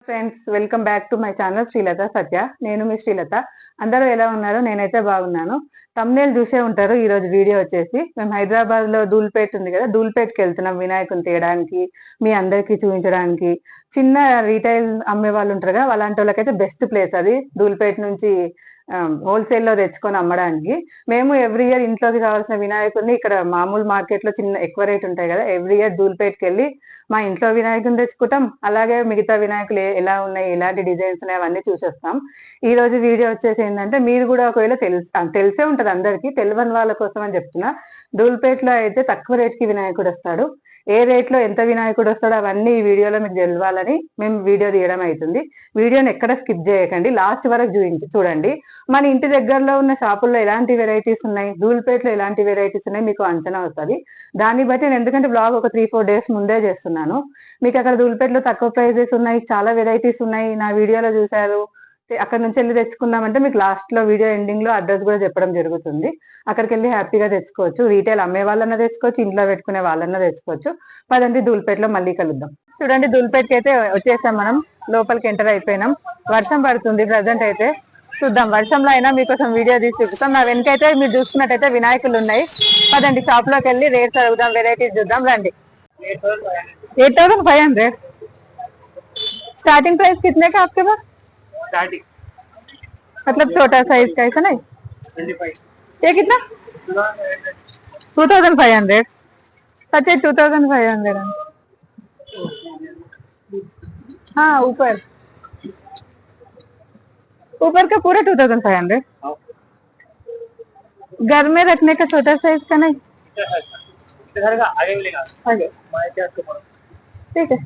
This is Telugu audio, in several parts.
Friends, welcome back to my channel Srilatha Satya. నేను మీ శ్రీలత. అందరూ ఎలా ఉన్నారు? నేనైతే బాగున్నాను. తమ్నేల్ చూసే ఉంటారు. ఈ రోజు వీడియో వచ్చేసి మేము హైదరాబాద్ లో ధూల్పేట్ ఉంది కదా, ధూల్పేట్కి వెళ్తున్నాం వినాయకుని తీయడానికి, మీ అందరికి చూపించడానికి. చిన్న రీటైల్ అమ్మే వాళ్ళు ఉంటారు కదా, అలాంటి వాళ్ళకైతే బెస్ట్ ప్లేస్ అది. ధూల్పేట్ నుంచి హోల్సేల్ లో తెచ్చుకొని అమ్మడానికి. మేము ఎవ్రీ ఇయర్ ఇంట్లోకి కావాల్సిన వినాయకుడిని ఇక్కడ మామూలు మార్కెట్ లో చిన్న ఎక్కువ రేట్ ఉంటాయి కదా, ఎవ్రీ ఇయర్ ధూల్పేట్కి వెళ్ళి మా ఇంట్లో వినాయకుని తెచ్చుకుంటాం. అలాగే మిగతా వినాయకులు ఎలా ఉన్నాయి, ఎలాంటి డిజైన్స్ ఉన్నాయి అవన్నీ చూసేస్తాం. ఈ రోజు వీడియో వచ్చేసి ఏంటంటే, మీరు కూడా ఒకవేళ తెలిసే ఉంటది అందరికి, తెలియని వాళ్ళ కోసం అని చెప్తున్నా. ధూల్పేట్ లో అయితే తక్కువ రేట్ కి వినాయకుడు వస్తాడు. ఏ రేట్ లో ఎంత వినాయకుడు వస్తాడో అవన్నీ ఈ వీడియోలో మీకు తెలవాలని మేము వీడియో తీయడం అవుతుంది. వీడియోని ఎక్కడ స్కిప్ చేయకండి, లాస్ట్ వరకు చూడండి. మన ఇంటి దగ్గరలో ఉన్న షాపుల్లో ఎలాంటి వెరైటీస్ ఉన్నాయి, ధూల్పేట్ లో ఎలాంటి వెరైటీస్ ఉన్నాయి మీకు అంచనా వస్తుంది. దాన్ని బట్టి నేను, ఎందుకంటే బ్లాగ్ ఒక 3-4 డేస్ ముందే చేస్తున్నాను, మీకు అక్కడ ధూల్పేట్ లో తక్కువ ప్రైజెస్ ఉన్నాయి, చాలా వెరైటీస్ ఉన్నాయి, నా వీడియోలో చూసారు, అక్కడ నుంచి వెళ్ళి తెచ్చుకుందామంటే మీకు లాస్ట్ లో వీడియో ఎండింగ్ లో అడ్రస్ కూడా చెప్పడం జరుగుతుంది. అక్కడికి వెళ్ళి హ్యాపీగా తెచ్చుకోవచ్చు. రీటైల్ అమ్మే వాళ్ళన్నా తెచ్చుకోవచ్చు, ఇంట్లో పెట్టుకునే వాళ్ళన్నా తెచ్చుకోవచ్చు. పదండి ధూల్పేట్ లో మళ్ళీ కలుద్దాం. చూడండి, ధూల్పేట్కి అయితే వచ్చేసాం. మనం లోపలికి ఎంటర్ అయిపోయినాం. వర్షం పడుతుంది ప్రజెంట్ అయితే. చూద్దాం, వర్షంలో అయినా మీకోసం వీడియో తీసి చూపిస్తాం. నా వెనకైతే మీరు చూసుకున్నట్టయితే వినాయకులు ఉన్నాయి. పదండి షాప్ లోకి వెళ్ళి రేట్స్ అడుగుదాం, వెరైటీస్ చూద్దాం. రండి. 8,500 स्टार्टिंग प्राइस कितने का आपके पास? स्टार्टिंग मतलब छोटा साइज का ऐसा नहीं? 25. ये कितना? 2,500. अच्छा, 2,500 है. हाँ, ऊपर का पूरा 2,500. घर में रखने का छोटा साइज का नहीं? घर का आगे मिलेगा, आगे ठीक है.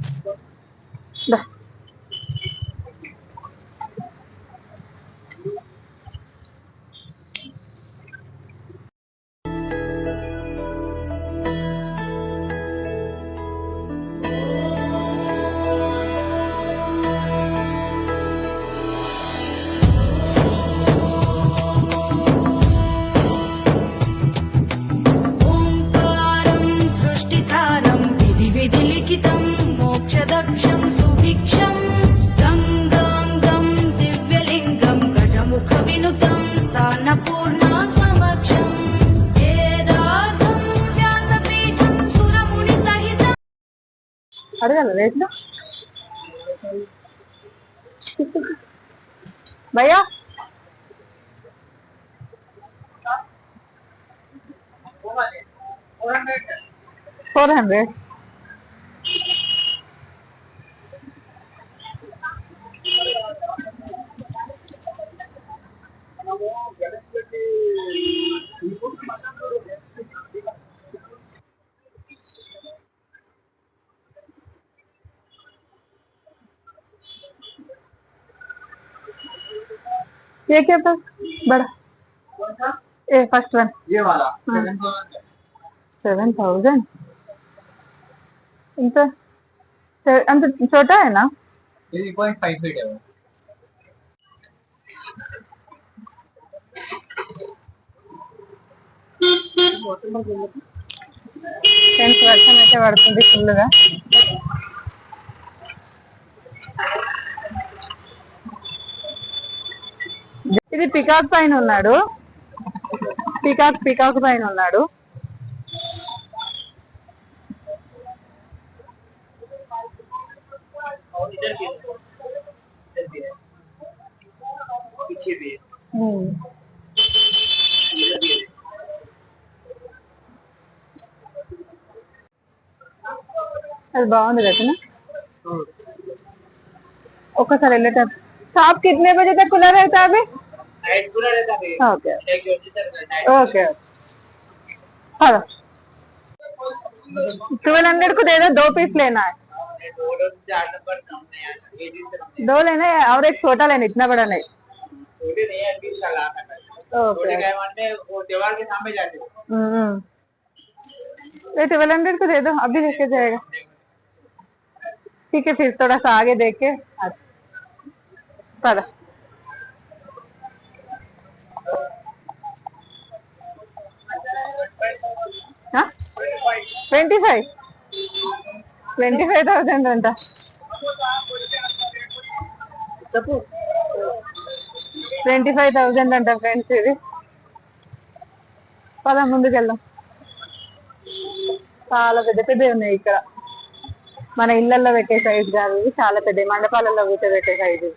अड़गल रेट भैया 400. ये क्या था बड़ा? ए फर्स्ट वन ये वाला 7,000. इंत अंत छोटा है ना? 3.5 फीट है वो. ఫ్రెండ్స్, వర్షం అయితే పడుతుంది ఫుల్గా. ఇది పికాక్ పైన ఉన్నాడు. పికాక్ పైన ఉన్నాడు. అది బాగుంది కదా. ఒక్కసారి వెళ్ళేటప్పుడు शॉप कितने बजे तक खुला रहता है अभी? नाइट खुला रहता है. Okay okay. 1200 को दे दो, 2 पीस लेना है. 2 लेना है और एक छोटा लेना, इतना बड़ा नहीं. छोटे नहीं है, 20 का लाख है. छोटे क्या मानते हैं, वो दीवार के सामने जाते हैं. 1200 को दे दो, अभी लेके जाएगा. ठीक है, फिर थोड़ा सा आगे देख के पता. हाँ 25,000 అంట. చెప్పు 25,000 అంట ఫ్రెండ్స్. ఇది పద ముందుకెళ్దాం. చాలా పెద్ద పెద్ద ఉన్నాయి ఇక్కడ. మన ఇళ్లలో పెట్టే సైజ్ కాదు, చాలా పెద్ద మండపాలలో పెట్టే సైజు.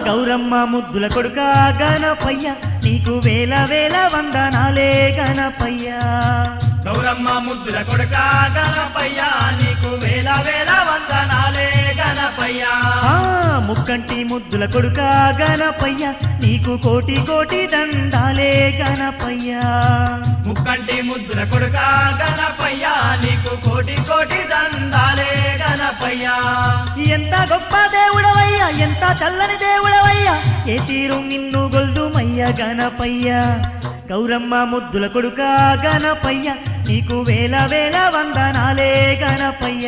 గౌరమ్మ ముద్దుల కొడుక గణపయ్య, నీకు వేల వేల వందనాలే గణపయ్య. గౌరమ్మ ముద్దుల కొడుక గణపయ్య, నీకు వేల వేల వందనాలే గణపయ్య. ముక్కంటి ముద్దుల కొడుక గణపయ్య, నీకు కోటి కోటి దండాలే గణపయ్య. ముక్కంటి ముద్దుల కొడుక గణపయ్య, నీకు కోటి కోటి దండాలే గణపయ్య. ఎంత గొప్ప దేవుడవయ్యా, ఎంత చల్లని దేవుడవయ్యా, ఏ తీరు నిన్ను గొల్దుమయ్య గణపయ్య. గౌరమ్మ ముద్దుల కొడుక గణపయ్య, నీకు వేల వేల వందనాలే గణపయ్య.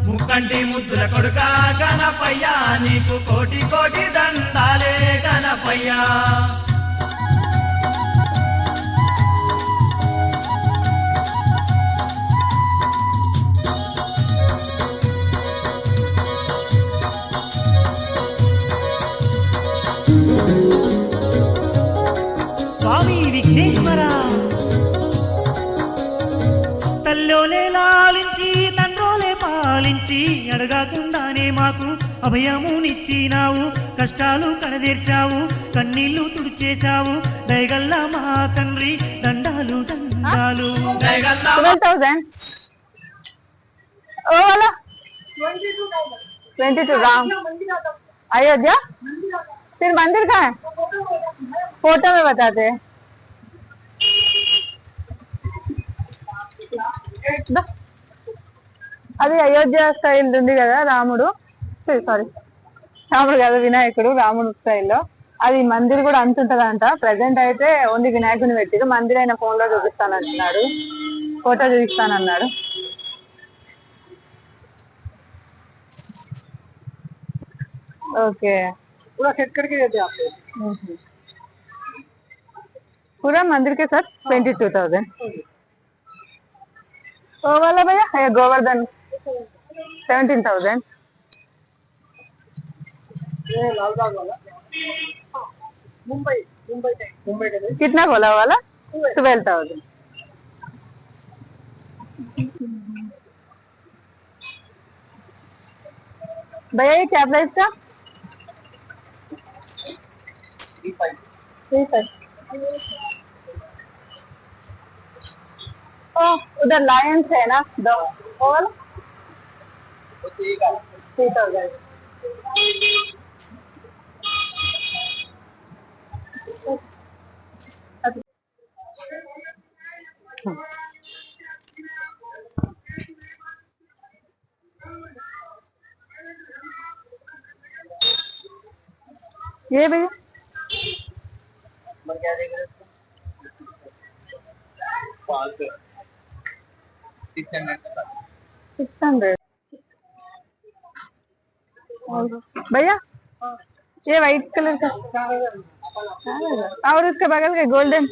ముక్కంటి ముద్దుల కొడుక గణపయ్య, నీకు కోటి కోటి దండాలే గణపయ్య. స్వామి విఘ్నేశ్వర, తల్లోలే లాలించి తండ్రోలే పాలించి, అడగకుండానే మాకు అభయమునిచ్చినావు. కష్టాలు కడదీర్చావు, కన్నీళ్లు తుడిచేశావు. దయగల్ల మా తండ్రి, దండాలు దండాలు. 12,000 ओ वाला 22 राम अयोध्या. फिर मंदिर कहाँ है? फोटो में बताते हैं. అది అయోధ్య స్టైల్ ఉంది కదా రాముడు, సారీ రాముడు కదా వినాయకుడు, రాముడు స్టైల్లో. అది మందిర్ కూడా అంతుంటదంట. ప్రెసెంట్ అయితే ఓన్లీ వినాయకుని పెట్టిరు. మందిర్ అయిన ఫోన్ లో చూపిస్తానంటున్నాడు, ఫోటో చూపిస్తానన్నాడు. ओके पूरा सेट करके देते हैं आपको। पूरा मंदिर के साथ 22,000. वो वाला भैया है गोवर्धन 17,000. ये लालबाग वाला मुंबई मुंबई का कितना बोला वाला 12,000. भैया ये क्या प्राइस था? 3,500. ओ उधर लायंस है ना दो, और 3,000. ये भैया क्या देख रहे हो? 600. भैया ये व्हाइट कलर का और उसके बगल के गोल्डन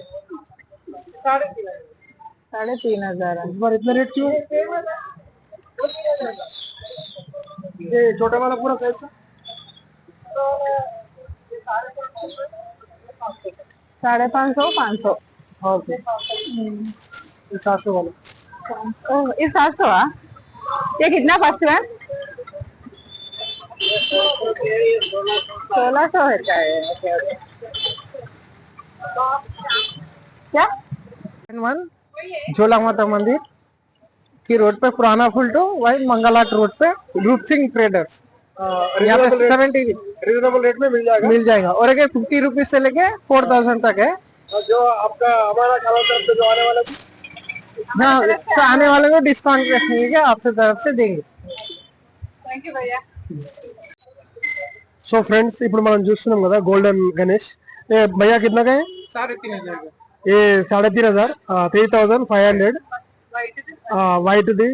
3,500. इस बार इतना रेट क्यों? ये छोटा वाला पूरा साइज का 550, 500. ओके 700 वाला. ओह ये 700 है. ये कितना फर्स्ट है? 1,600 होता है. Okay okay. क्या वन झोला माता मंदिर की रोड पे पुराना फुलटू वही मंगलाट रोड पे रूप सिंह ट्रेडर्स. यहाँ पे 70 रिजनेबल रेट में मिल जाएगा और अगर 50 रुपीज से लेके 4,000 तक है. जो आपका हमारा खाना तरफ से जो आने वाला हाँ आने वाले को डिस्काउंट रखेंगे आपसे तरफ से देंगे. थैंक यू भैया. సో ఫ్రెండ్స్ ఇప్పుడు మనం చూస్తున్నాం కదా గోల్డెన్ గణేష్. భయ్యా కిतना का है? 3,500. ये 3500 3500 వైట్ ది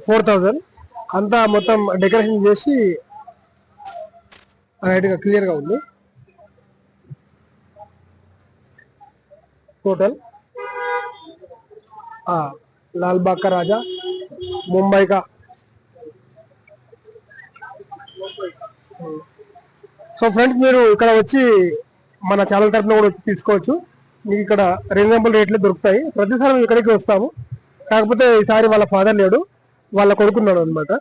4000 అంతా మొత్తం డెకరేషన్ చేసి రైట్ గా క్లియర్ గా ఉంది टोटल लाल बाग का राजा ముంబై का సో ఫ్రెండ్స్ మీరు ఇక్కడ వచ్చి మన ఛానల్ తరఫున కూడా తీసుకోవచ్చు మీకు ఇక్కడ రీజనబుల్ రేట్లు దొరుకుతాయి ప్రతిసారి మేము ఇక్కడికి వస్తాము కాకపోతే ఈసారి వాళ్ళ ఫాదర్ లేడు వాళ్ళ కొడుకున్నాడు అనమాట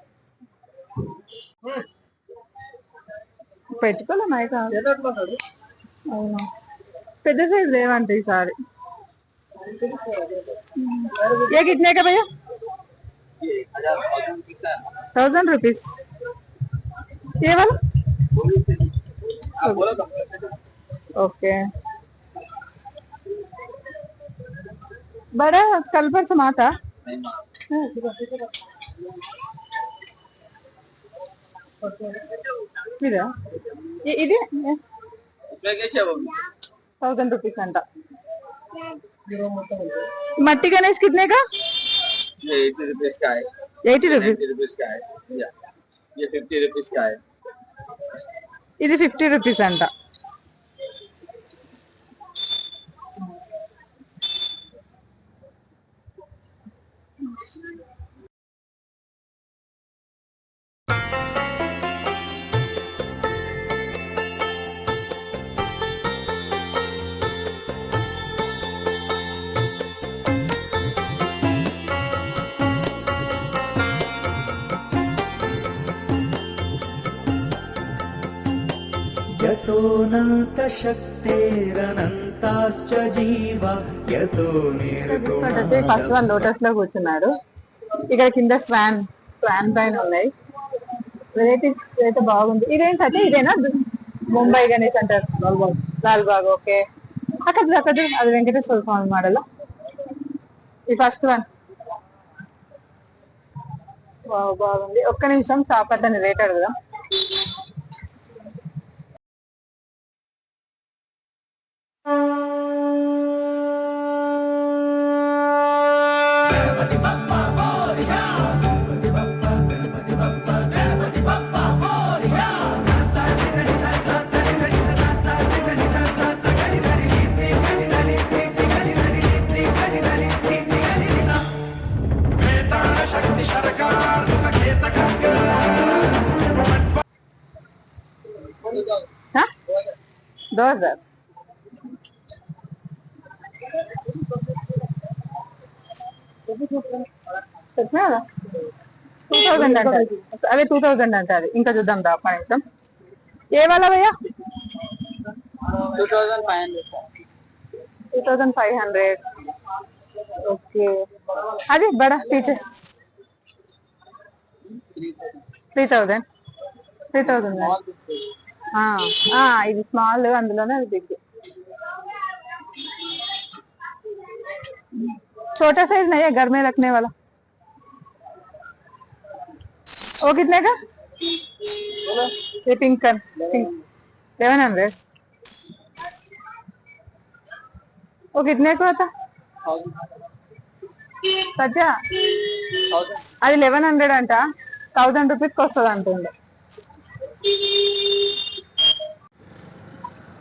పెట్టుకోలే మైక్ అవునా పెద్ద సైజ్ లేవంటే ఈసారి ये कितने का भैया 1000 रुपीज ये वाला ओके बड़ा कल पर समाता ఇది 1000 रुपीज अंटा मट्टी गणेश कितने का 80 रुपीज का है 80 रुपीज 90 रुपीज का है ये 50 रुपीज का है ఇది 50 రూపీస్ అంట यतोऽनन्तशक्तेरनन्ताश्च जीवा यतो ఫస్ట్ వన్ లోటస్ లో కూర్చున్నాడు ఇక్కడ కింద స్వాన్ పైన ఉన్నాయి వెరైటీస్ అయితే బాగుంది ఇదేంటంటే ఇదేనా ముంబై గణేష్ అంటారు లాల్ బాగ్ ఓకే అక్కడ అది వెంకటేశ్వర స్వామి మోడల్ ఈ ఫస్ట్ వన్ బాగుంది ఒక్క నిమిషం షాప్ అతని రేట్ అడుగుదాం हाँ 2000 2000 అంటారు అదే 2000 అంటారు ఇంకా చూద్దాం రా కొంచెం ఏ వాళ్ళ భయ్యా 2500 ఓకే అది బడా పీచే 3000 ఇది స్మాల్ అందులోనే అది బిగ్ छोटा साइज नहीं है घर में रखने वाला वो कितने का ये पिंक 1100 वो कितने का था సత్య అది 1100 అంట 1000 రూపీస్ వస్తుంది అంటుండే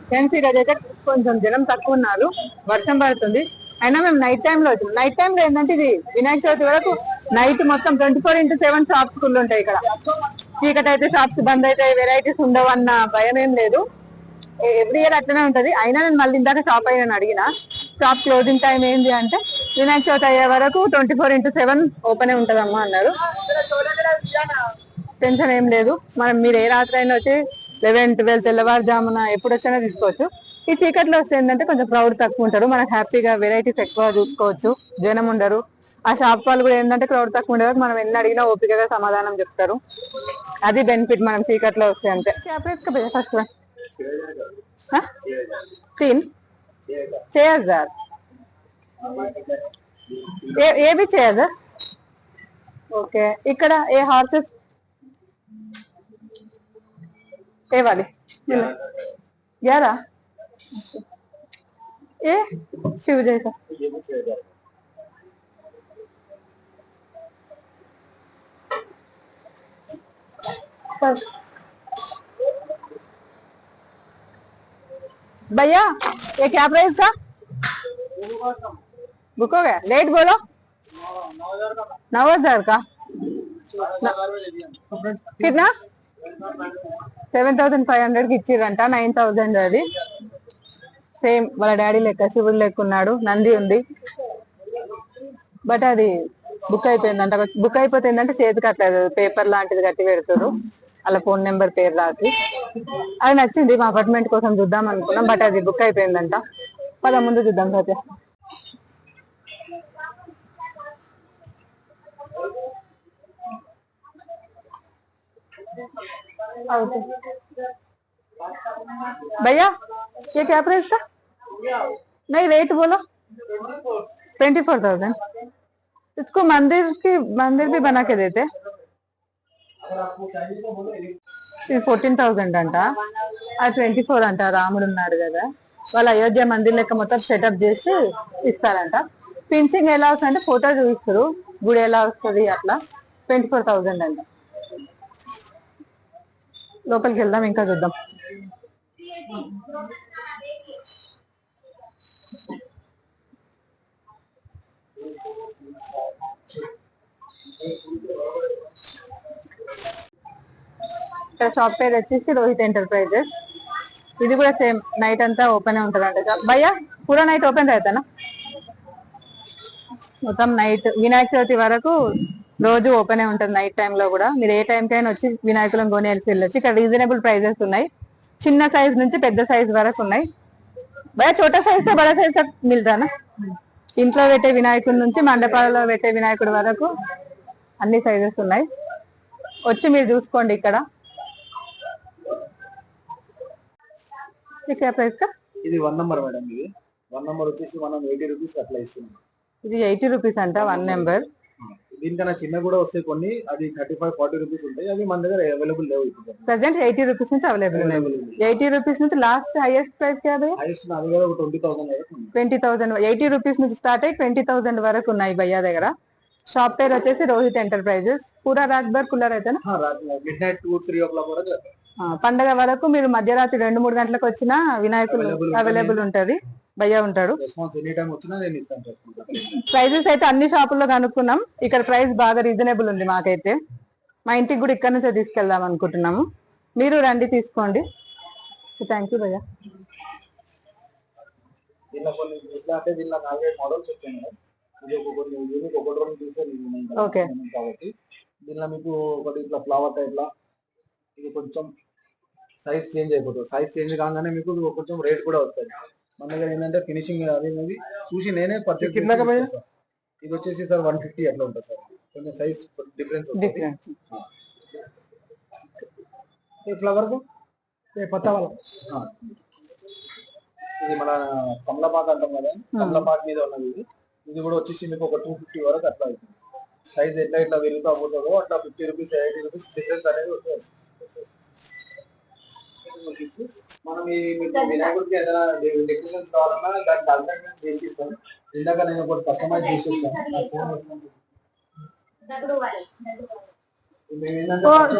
ఫ్రెండ్స్ ఈరోజు అయితే కొంచెం జనం తక్కువ ఉన్నారు వర్షం పడుతుంది అయినా మేము నైట్ టైంలో వచ్చినాం నైట్ టైంలో ఏంటంటే ఇది వినాయక చవితి వరకు నైట్ మొత్తం 24x7 షాప్స్ ఫుల్ ఉంటాయి ఇక్కడ చీకటి అయితే షాప్స్ బంద్ అయితే వెరైటీస్ ఉండవు అన్న భయం ఏం లేదు ఎవ్రీ ఇయర్ అట్లనే ఉంటది అయినా నేను మళ్ళీ ఇందాక షాప్ అయినా అడిగిన షాప్ క్లోజింగ్ టైం ఏంటి అంటే వినాయక చవితి అయ్యే వరకు 24x7 ఓపెన్ ఉంటదమ్మా అన్నారు టెన్షన్ ఏం లేదు మనం మీరు ఏ రాత్రి అయినా వచ్చి 11-12 తెల్లవారుజామున ఎప్పుడు వచ్చినా తీసుకోవచ్చు ఈ చీకట్లో వస్తే ఏంటంటే కొంచెం క్రౌడ్ తక్కువ ఉంటారు మనకు హ్యాపీగా వెరైటీస్ ఎక్కువ చూసుకోవచ్చు జనం ఉండరు ఆ షాప్ వాళ్ళు కూడా ఏంటంటే క్రౌడ్ తక్కువ ఉండేవారు మనం ఎన్ని అడిగినా ఓపికగా సమాధానం చెప్తారు అది బెనిఫిట్ మనం చీకట్లో వస్తే అంతే ఫస్ట్ వన్ 6000 ఏ भी 6000 ఓకే ఇక్కడ ఏ హార్సెస్ ఏ वाली 11 ఏ शिव जैसा ये भी 6000 भैया ये क्या प्राइस था? बुक हो गया, रेट बोलो। 9,000 का कितना? 7,500 కి ఇచ్చిరంట. 9,000 అది. సేమ్ వాళ్ళ డాడీ లెక్క శివుడు లెక్క ఉన్నాడు, నంది ఉంది. బట్ అది బుక్ అయిపోయిందంట. బుక్ అయిపోతే ఏంటంటే చేతికి అట్లా పేపర్ లాంటిది కట్టి పెడతారు, అలా ఫోన్ నెంబర్ పేరు రాసి. అది నచ్చింది, మా అపార్ట్మెంట్ కోసం చూద్దాం అనుకున్నాం, బట్ అది బుక్ అయిపోయిందంట. పద ముందు చూద్దాం సత్య. भैया ये क्या प्राइस था? नहीं रेट बोलो। 24,000। इसको मंदिर भी बना के देते। 14,000 అంట, అది 24 అంట. రాముడు ఉన్నాడు కదా, వాళ్ళ అయోధ్య మందిర్ లెక్క మొత్తం సెటప్ చేసి ఇస్తారంట. ఫినిషింగ్ ఎలా వస్తుంది అంటే ఫోటో చూపిస్తారు, గుడి ఎలా వస్తుంది అట్లా. 24,000 అంట. లోపలికి వెళ్దాం, ఇంకా చూద్దాం. ఇక్కడ షాప్ పేరు వచ్చేసి రోహిత్ ఎంటర్ప్రైజెస్. ఇది కూడా సేమ్ నైట్ అంతా ఓపెన్ ఉంటుంది అంట. భయ్యా పూరా నైట్ ఓపెన్ అవుతానా? మొత్తం నైట్ వినాయక చవితి వరకు రోజు ఓపెన్ ఉంటుంది. నైట్ టైమ్ లో కూడా మీరు ఏ టైం కైనా వచ్చి వినాయకులను కొనేసి వెళ్ళొచ్చు. ఇక్కడ రీజనబుల్ ప్రైజెస్ ఉన్నాయి, చిన్న సైజ్ నుంచి పెద్ద సైజ్ వరకు ఉన్నాయి. భయ్యా చోటా సైజ్ తో బడా సైజ్ తక్ మిల్తానా? ఇంట్లో పెట్టే వినాయకుడి నుంచి మండపాలలో పెట్టే వినాయకుడి వరకు అన్ని సైజెస్ ఉన్నాయి. వచ్చి మీరు చూసుకోండి. ఇక్కడ ఇది 1 నంబర్ మేడం. ఇది 1 నంబర్ వచ్చేసి మనం 80 రూపీస్ అట్లా ఇస్తున్నాం. ఇది 80 రూపీస్ అంట 1 నెంబర్. దీనికన్నా చిన్న కూడా వస్తాయి కొన్ని, అది 35-40 రూపీస్ ఉంటాయి. అవి మన దగ్గర అవైలబుల్ లేవు ఇప్పుడు. ప్రెసెంట్ 80 రూపీస్ నుంచి అవైలబుల్ ఉన్నాయి. 80 రూపీస్ నుంచి లాస్ట్ హైయెస్ట్ ప్రైస్ కాదు, హైయెస్ట్ నా దగ్గర ఒక 20,000 వరకు ఉంది. 20,000. 80 రూపీస్ నుంచి స్టార్ట్ అయ్యి 20,000 వరకు ఉన్నాయి భయ్యా దగ్గర. షాప్ పేరు వచ్చేసి రోహిత్ ఎంటర్ప్రైజెస్. పూరా రాత్ భర్ కుల్లర్ అయితే మిడ్నైట్ 2-3 o'clock వరకు పండగ వరకు మీరు మధ్యరాత్రి 2-3 గంటలకు వచ్చినా వినాయకులు అవైలబుల్ ఉంటది. భయ్యా ఉంటాడు. రెస్పాన్స్ ఎనీ టైం వచ్చినా నేను ఇస్తాను. ప్రైజెస్ అయితే అన్ని షాపుల్లో కనుక్కున్నాం, ఇక్కడ ప్రైస్ బాగా రీజనబుల్ ఉంది మాకైతే. మా ఇంటికి కూడా ఇక్కడ నుంచే తీసుకెళ్దాం అనుకుంటున్నాము. మీరు రండి, తీసుకోండి. థ్యాంక్ యూ భయ్యా. దీనిలో కొన్ని అంటే దీనిలో 4-5 మోడల్స్ వచ్చాయి మేడం. ఇది కొన్ని యూనిక్ ఒకటి రెండు తీస్తే ఓకే. కాబట్టి దీనిలో మీకు ఒకటి ఇట్లా ఫ్లవర్ టైప్ లా, ఇది కొంచెం సైజ్ చేంజ్ అయిపోతుంది. సైజ్ చేంజ్ కాగానే మీకు కొంచెం రేట్ కూడా వస్తుంది. మన దగ్గర ఏంటంటే ఫినిషింగ్ అది చూసి నేనే పర్చేస్. ఇది వచ్చేసి సార్ 150 అట్లా ఉంటుంది సార్. కొంచెం సైజ్ డిఫరెన్స్ వస్తుంది. ఫ్లవర్ పత్తా వాళ్ళ ఇది మన కమలపాక్ అంటాం కదా, కమలపాక్ మీద ఉన్నది ఇది. ఇది కూడా వచ్చేసి మీకు ఒక 250 వరకు అట్లా అవుతుంది. సైజ్ ఎట్లా ఇట్లా పెరుగుతూ పోతుందో అట్లా 50 రూపీస్ 80 రూపీస్ డిఫరెన్స్ అనేది వస్తుంది. మనం ఈ మీకు వినాయకుడికి ఏదైనా డెకరేషన్స్ కావాలన్నా దానికి ఆల్టర్నేట్ చేసి ఇస్తాం. ఇందాక నేను ఒకటి కస్టమైజ్ చేసి వచ్చాను.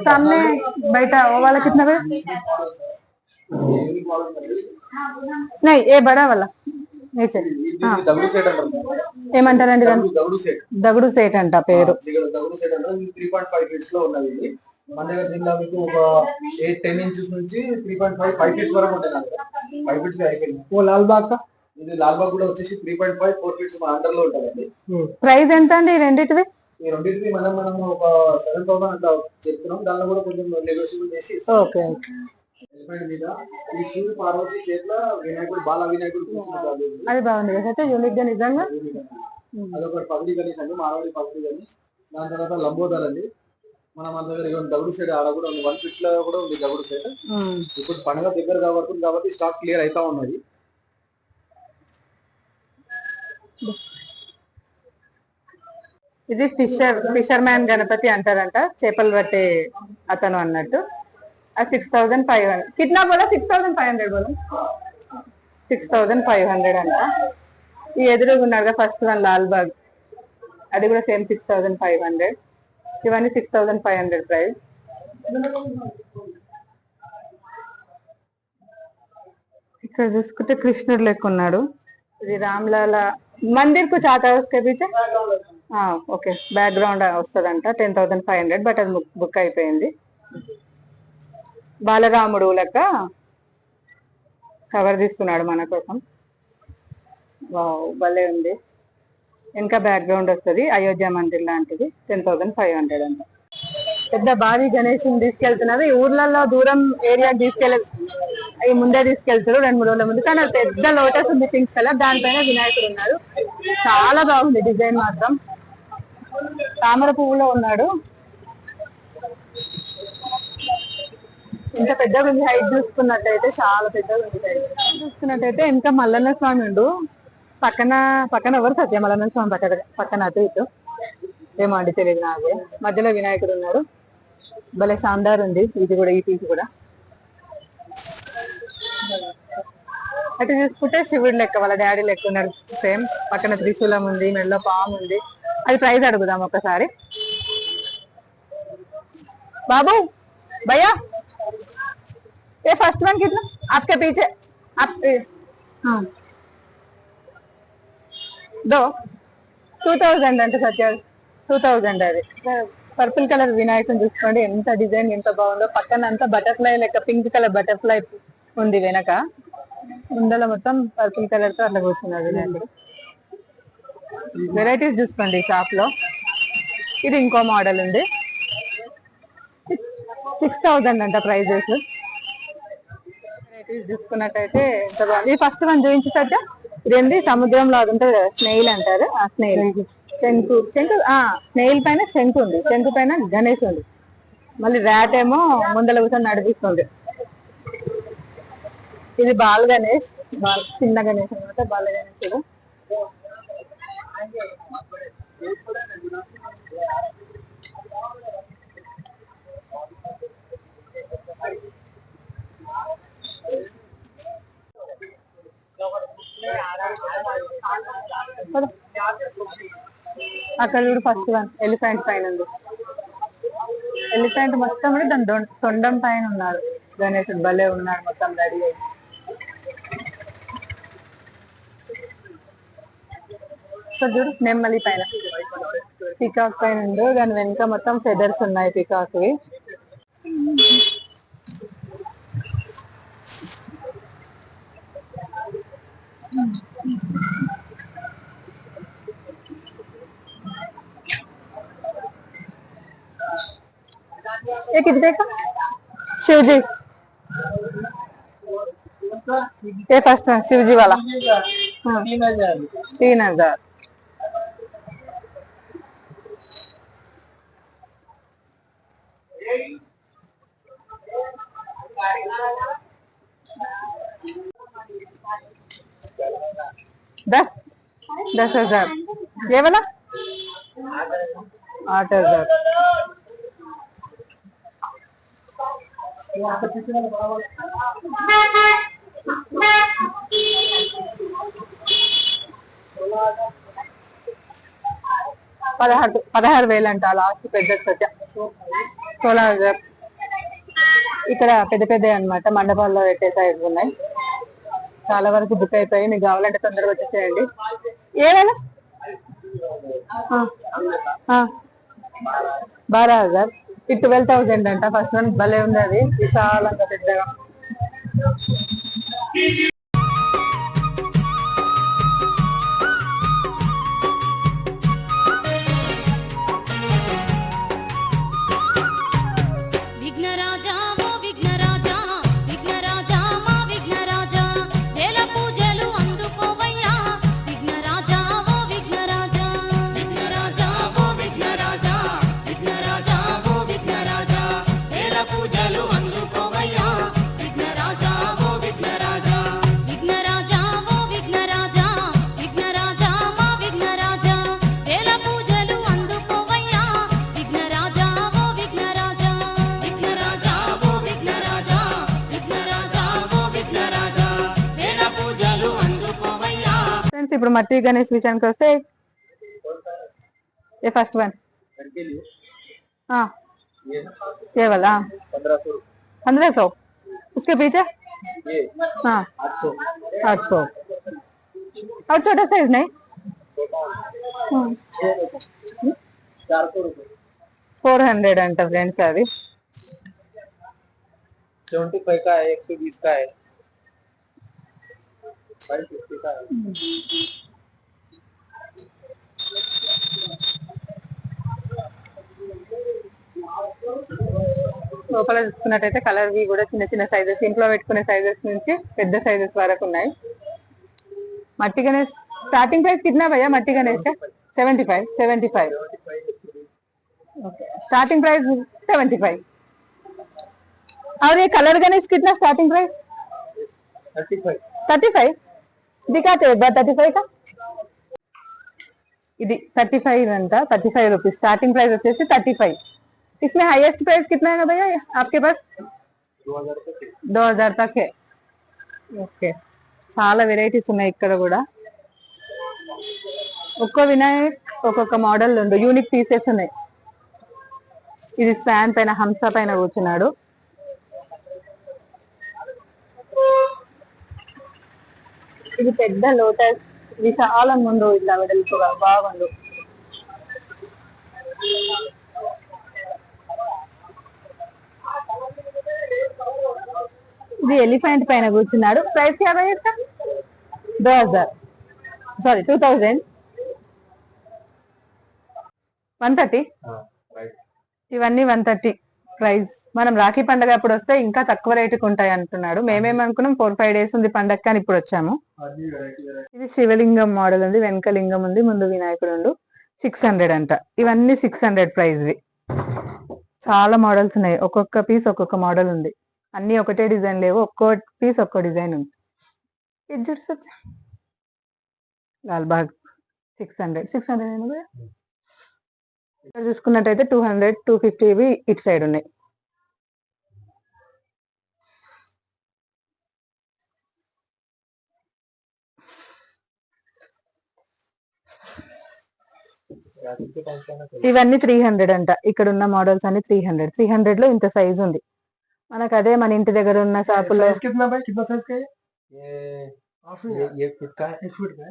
सामने बैठा वो वाला कितना है? नहीं ये बड़ा वाला नीचे దగుడు సెట్ అంటారు సార్. ఏమంటారండి దాన్ని? దగుడు సెట్. దగుడు సెట్ అంట పేరు. దగుడు సెట్ అంటారు. 3.5 ఫీట్స్ లో ఉన్నది ఇది. మన దగ్గర దీనిలో మీకు ఒక 8-10 ఇంచెస్ నుంచి 3.5 ఫీట్స్ వరకు ఉంటాయి. 5 ఫీట్స్ అయిపోయింది. ఓ లాల్ బాగ్ కా ఇది లాల్ బాగ్ కూడా వచ్చేసి 3.5-4 ఫీట్స్ మన అండర్ లో ఉంటుందండి. ప్రైస్ ఎంత అండి ఈ రెండిటివి? ఈ రెండింటికి మనం ఒక 7,000 అట్లా చెప్తున్నాం. దానిలో కూడా కొంచెం నెగోషియబుల్ చేసి ఓకే. మీద ఈ శివుడు పార్వతి చేతిలో వినాయకుడు బాల వినాయకుడు కూర్చుంటారు. అది బాగుంది కదా, యూనిక్ గా నిజంగా. అదొకటి పగడి గణేష్ అండి, మారవాడి పగడి గణేష్. దాని తర్వాత లంబోదర్ అండి. మన దగ్గర దగుడు సైడ్ ఆడ కూడా ఉంది, 1 ఫీట్ లో కూడా ఉంది దగుడు సైడ్. ఇప్పుడు పండుగ దగ్గర కాబట్టి స్టాక్ క్లియర్ అవుతా ఉన్నది. ఇది ఫిషర్ మ్యాన్ గణపతి అంటారంట, చేపలు పట్టే అతను అన్నట్టు. 6,500 कितना बोला? 6,500 बोला. 6,500 అంట. ఈ ఎదురుగా ఉన్నారుగా ఫస్ట్ వన్ లాల్బాగ్, అది కూడా సేమ్ 6,500. ఇవన్నీ 6,500 ప్రైస్. ఇక్కడ చూసుకుంటే కృష్ణుడు లెక్క ఉన్నాడు. ఇది రామ్లాల మందిర్ కు చాతా ఉస్కే పీచే ఓకే బ్యాక్గ్రౌండ్ వస్తుందంట. 10,500 బట్ అది బుక్ అయిపోయింది. బాలరాముడు లెక్క కవర్ తీస్తున్నాడు మన కోసం. వావ్ భలే ఉంది. ఇంకా బ్యాక్గ్రౌండ్ వస్తుంది అయోధ్య మందిర్ లాంటిది. 10,500 అంట. పెద్ద భారీ గణేష్ తీసుకెళ్తున్నారు. ఈ ఊర్లలో దూరం ఏరియా ఈ ముందే తీసుకెళ్తారు 2-3 రోజుల ముందు. కానీ అది పెద్ద లోటస్ ఉంది పింక్ కలర్, దానిపైన వినాయకుడు ఉన్నాడు. చాలా బాగుంది డిజైన్ మాత్రం. తామర పువ్వులో ఉన్నాడు. ఇంత పెద్దగా ఉంది. హైట్ చూసుకున్నట్టయితే చాలా పెద్దగా ఉంది. హైట్ చూసుకున్నట్టయితే ఇంకా మల్లన్న స్వామి ఉండు. పక్కన ఎవరు సత్య మల్లన్న స్వామి పక్కన అటు ఇటు ఏమో అండి తెలియదు నాకు. మధ్యలో వినాయకుడు ఉన్నాడు. భలే షాందార్ ఉంది ఇది కూడా. ఈ పీస్ కూడా అటు చూసుకుంటే శివుడు లెక్క వాళ్ళ డాడీ లెక్క ఉన్నాడు సేమ్. పక్కన త్రిశూలం ఉంది, మెడలో పాము ఉంది. అది ప్రైస్ అడుగుదాం ఒకసారి. బాబు భయ్యా ये फर्स्ट वन कितना आपके पीछे आप हाँ 2,000 అంటే సత్య 2,000 అది. పర్పుల్ కలర్ వినాయకుని చూసుకోండి ఎంత డిజైన్ ఎంత బాగుందో. పక్కన అంతా బటర్ఫ్లై లెక్క పింక్ కలర్ బటర్ఫ్లై ఉంది వెనక. ముందల మొత్తం పర్పుల్ కలర్ తో అట్లా కూర్చున్నాడు వినాయకుడు. వెరైటీస్ చూసుకోండి ఈ షాప్ లో. ఇది ఇంకో మోడల్ ఉంది. 6,000 అంట ప్రైజెస్. చూసుకున్నట్టయితే ఎంత బాగుంది. ఫస్ట్ వన్ చూపించేసరికి ఇదేంటి సముద్రం లాగా ఉంటుంది కదా, స్నేయిల్ అంటారు. ఆ స్నేయిల్ శంకు స్నేయిల్ పైన శంకు ఉంది, శంకు పైన గణేష్ ఉంది. మళ్ళీ ర్యాట్ ఏమో ముందల కూర్చొని నడిపిస్తుంది. ఇది బాల్ గణేష్, చిన్న గణేష్ అనమాట. బాల గణేశుడు అక్కడ చూడు ఫస్ట్ వన్ ఎలిఫెంట్ పైన ఉంది. ఎలిఫెంట్ మొత్తం కూడా దాని తొండం పైన ఉన్నాడు గణేశుడు. భలే ఉన్నాడు మొత్తం రెడీ అయ్యి. చూడు నెమ్మలి పైన పికాక్ పైన ఉండు. దాని వెనుక మొత్తం ఫెదర్స్ ఉన్నాయి పికాక్ వి. ये कितने का शिव जी? ये फर्स्ट है शिव जी वाला 3,000. दस हजार. ये वाला 8,000. పదహారు వేలు అంట లాస్ట్ పెద్ద 16,000. ఇక్కడ పెద్ద పెద్ద అన్నమాట మండపాల్లో పెట్టే సైజ్ ఉన్నాయి. చాలా వరకు బుక్ అయిపోయి. మీకు కావాలంటే తొందరగా వచ్చేసేయండి. ఏమైనా 12,000. ఇది 12,000 అంట. ఫస్ట్ వన్ భలే ఉంది. అది విశాలంగా పెద్దగా. విఘ్నరాజా ఓ విఘ్నరాజా, విఘ్నరాజా మా విఘ్నరాజా, వేల పూజలు అందుకోవయ్యా విఘ్నరాజా ఓ విఘ్నరాజా. విఘ్నరాజా ఓ విఘ్నరాజా, విఘ్నరాజా ఓ విఘ్నరాజా, వేల పూజలు అందుకోవయ్యా విఘ్నరాజా ఓ విఘ్నరాజా. ఇప్పుడు మట్టి గణేష్ విషయానికి వస్తే ये फर्स्ट वन हाँ ये वाला 1500 उसके पीछे हाँ 800 और छोटा साइज नहीं 400 अंट फ्रेंड्स अभी 75 का है, 120 का है, 550 का है। లోపల చూసుకున్నట్టయితే కలర్ వి కూడా చిన్న చిన్న సైజెస్ ఇంట్లో పెట్టుకునే సైజెస్ నుంచి పెద్ద సైజెస్ వరకు ఉన్నాయి. మట్టి గణేష్ స్టార్టింగ్ प्राइस कितना भैया मट्टी गणेश का 75 ओके स्टार्टिंग प्राइस 75 और ये कलर गणेश कितना स्टार्टिंग प्राइस 35 दिखाते एक बार 35 का ఇది 35 అంట 35 రూపీస్ స్టార్టింగ్ ప్రైస్ వచ్చేసి 35 इसमें हाईएस्ट प्राइस कितना है भैया आपके पास 2000 तक है ఓకే చాలా వెరైటీస్ ఉన్నాయి ఇక్కడ కూడా ఒక్కో వినాయక్ ఒక్కొక్క మోడల్ ఉండు యూనిక్ పీసెస్ ఉన్నాయి. ఇది స్వాన్ పైన హంస పైన కూర్చున్నాడు. ఇది పెద్ద లోటస్ విశాలంగా ఉండు ఇట్లా వెడల్పుగా బాగుండు. ఇది ఎలిఫెంట్ పైన కూర్చున్నాడు. ప్రైస్ क्या है इसका 2000 सॉरी 2000 130 ఇవన్నీ 130 ప్రైస్. మనం రాఖీ పండుగ అప్పుడు వస్తే ఇంకా తక్కువ రేటుకి ఉంటాయి అంటున్నాడు. మేమేమనుకున్నాం 4-5 డేస్ ఉంది పండగ కానీ ఇప్పుడు వచ్చాము. ఇది శివలింగం మోడల్ ఉంది, వెనక లింగం ఉంది, ముందు వినాయకుడు ఉండు. 600 అంట. ఇవన్నీ 600 ప్రైస్ వి. చాలా మోడల్స్ ఉన్నాయి, ఒక్కొక్క పీస్ ఒక్కొక్క మోడల్ ఉంది. అన్ని ఒకటే డిజైన్ లేవు, ఒక్కో పీస్ ఒక్కో డిజైన్ ఉంది. ఇది చూడొచ్చు లాల్ బాగ్ 600 ఇక్కడ చూసుకున్నట్టయితే 200-250 ఇవి ఇటు సైడ్ ఉన్నాయి. ఇవన్నీ 300 అంట. ఇక్కడ ఉన్న మోడల్స్ అన్ని 300 లో ఇంత సైజ్ ఉంది. మనకు అదే మన ఇంటి దగ్గర ఉన్న షాపుల్లో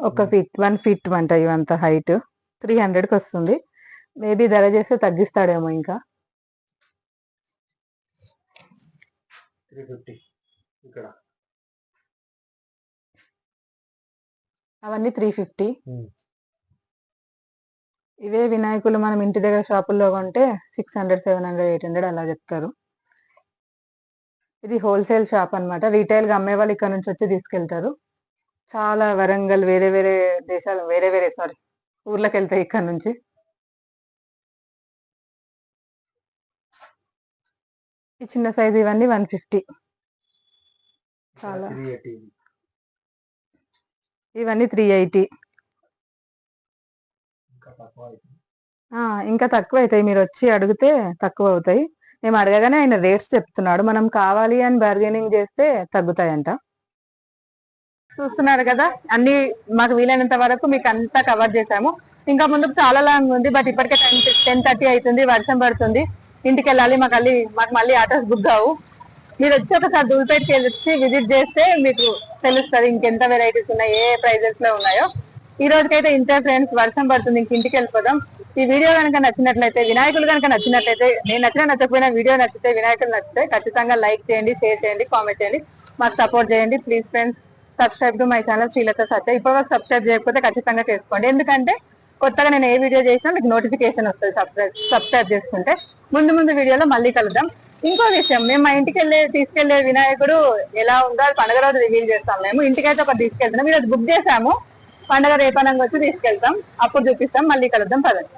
ఒక ఫీట్ 1 ఫీట్ అంట. ఇవంతా హైట్ 300కి వస్తుంది. మేబీ ధర చేస్తే తగ్గిస్తాడేమో. ఇంకా 350 ఇక్కడ అవన్నీ 350. ఇవే వినాయకులు మనం ఇంటి దగ్గర షాపుల్లో కొంటే 600, 700, 800 అలా చెప్తారు. ఇది హోల్సేల్ షాప్ అన్నమాట. రీటైల్ గా అమ్మే వాళ్ళు ఇక్కడ నుంచి వచ్చి తీసుకెళ్తారు. చాలా వరంగల్ వేరే వేరే దేశాలు సారీ ఊర్లకు వెళ్తాయి ఇక్కడ నుంచి. ఈ చిన్న సైజ్ ఇవన్నీ 150. చాలా ఇవన్నీ 380. ఇంకా తక్కువ అవుతాయి, మీరు వచ్చి అడిగితే తక్కువ అవుతాయి. మేము అడగగానే ఆయన రేట్స్ చెప్తున్నాడు. మనం కావాలి అని బార్గెనింగ్ చేస్తే తగ్గుతాయంట. చూస్తున్నారు కదా, అన్ని మాకు వీలైనంత వరకు మీకు అంతా కవర్ చేసాము. ఇంకా ముందుకు చాలా లాంగ్ ఉంది, బట్ ఇప్పటికే 10:30 అవుతుంది, వర్షం పడుతుంది, ఇంటికి వెళ్ళాలి. మాకు మళ్ళీ ఆటోస్ బుక్ కావు. మీరు వచ్చి ఒకసారి దూల్పేట్కి వచ్చి విజిట్ చేస్తే మీకు తెలుస్తుంది ఇంకెంత వెరైటీస్ ఉన్నాయి, ఏ ప్రైజెస్ లో ఉన్నాయో. ఈ రోజుకైతే ఇంతే ఫ్రెండ్స్, వర్షం పడుతుంది, ఇంటికి వెళ్ళిపోదాం. ఈ వీడియో కనుక నచ్చినట్లయితే, వినాయకులు కనుక నచ్చినట్లయితే, నేను నచ్చకపోయినా వీడియో నచ్చితే, వినాయకులు నచ్చితే ఖచ్చితంగా లైక్ చేయండి, షేర్ చేయండి, కామెంట్ చేయండి, మాకు సపోర్ట్ చేయండి. Please friends subscribe to my channel Srilatha Satya. ఇప్పటివరకు సబ్స్క్రైబ్ చేయకపోతే ఖచ్చితంగా చేసుకోండి, ఎందుకంటే కొత్తగా నేను ఏ వీడియో చేసినా మీకు నోటిఫికేషన్ వస్తుంది సబ్స్క్రైబ్ చేసుకుంటే. ముందు వీడియోలో మళ్ళీ కలుద్దాం. ఇంకో విషయం, మేము మా ఇంటికి తీసుకెళ్లే వినాయకుడు ఎలా ఉందో అది పండుగ రోజు రివీల్ చేస్తాం. మేము ఇంటికైతే ఒకటి తీసుకెళ్తున్నాం, ఈరోజు బుక్ చేసాము, పండుగ రేపనంగా వచ్చి తీసుకెళ్తాం, అప్పుడు చూపిస్తాం. మళ్ళీ కలుద్దాం, పదండి.